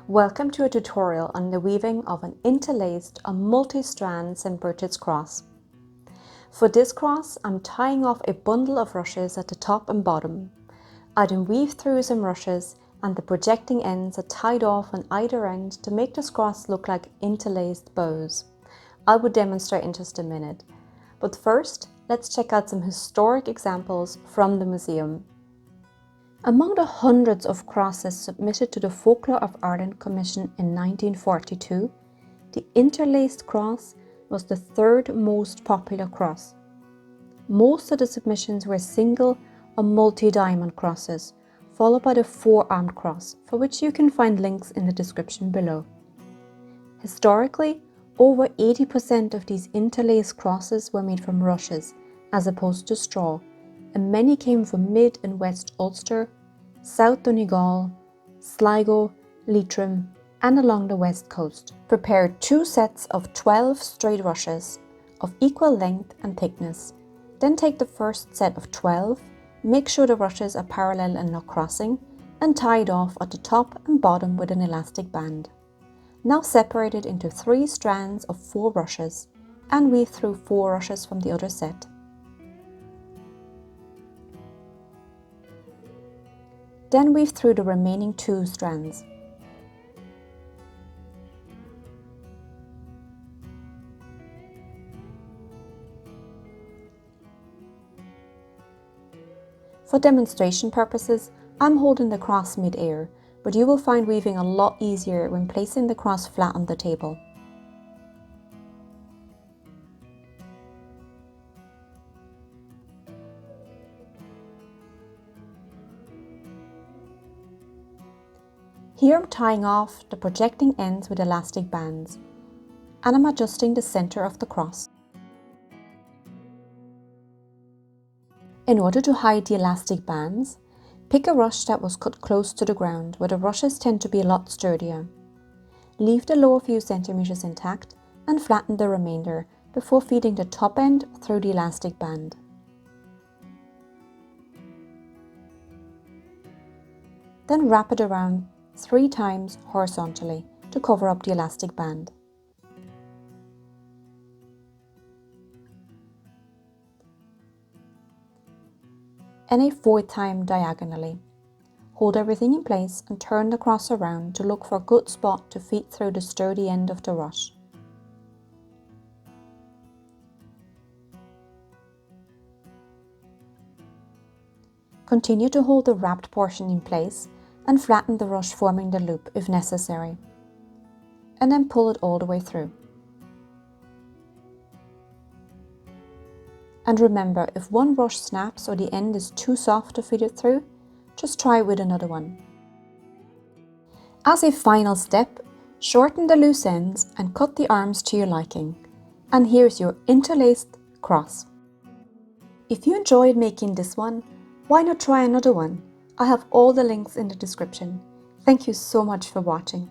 Welcome to a tutorial on the weaving of an interlaced or multi-strand St. Brigid's cross. For this cross, I'm tying off a bundle of rushes at the top and bottom. I then weave through some rushes and the projecting ends are tied off on either end to make this cross look like interlaced bows. I will demonstrate in just a minute. But first, let's check out some historic examples from the museum. Among the hundreds of crosses submitted to the Folklore of Ireland Commission in 1942, the Interlaced cross was the third most popular cross. Most of the submissions were single or multi-diamond crosses, followed by the four-armed cross, for which you can find links in the description below. Historically, over 80% of these interlaced crosses were made from rushes, as opposed to straw, and many came from Mid and West Ulster, South Donegal, Sligo, Leitrim, and along the west coast. Prepare 2 sets of 12 straight rushes of equal length and thickness. Then take the first set of 12, make sure the rushes are parallel and not crossing, and tie it off at the top and bottom with an elastic band. Now separate it into 3 strands of 4 rushes and weave through 4 rushes from the other set. Then weave through the remaining 2 strands. For demonstration purposes, I'm holding the cross mid-air, but you will find weaving a lot easier when placing the cross flat on the table. Here I'm tying off the projecting ends with elastic bands, and I'm adjusting the center of the cross. In order to hide the elastic bands, pick a rush that was cut close to the ground, where the rushes tend to be a lot sturdier. Leave the lower few centimeters intact and flatten the remainder before feeding the top end through the elastic band. Then wrap it around 3 times horizontally to cover up the elastic band. And a 4th time diagonally. Hold everything in place and turn the cross around to look for a good spot to feed through the sturdy end of the rush. Continue to hold the wrapped portion in place and flatten the rush forming the loop if necessary, and then pull it all the way through. And remember, if one rush snaps or the end is too soft to feed it through, just try with another one. As a final step, shorten the loose ends and cut the arms to your liking. And here's your interlaced cross. If you enjoyed making this one, why not try another one? I have all the links in the description. Thank you so much for watching.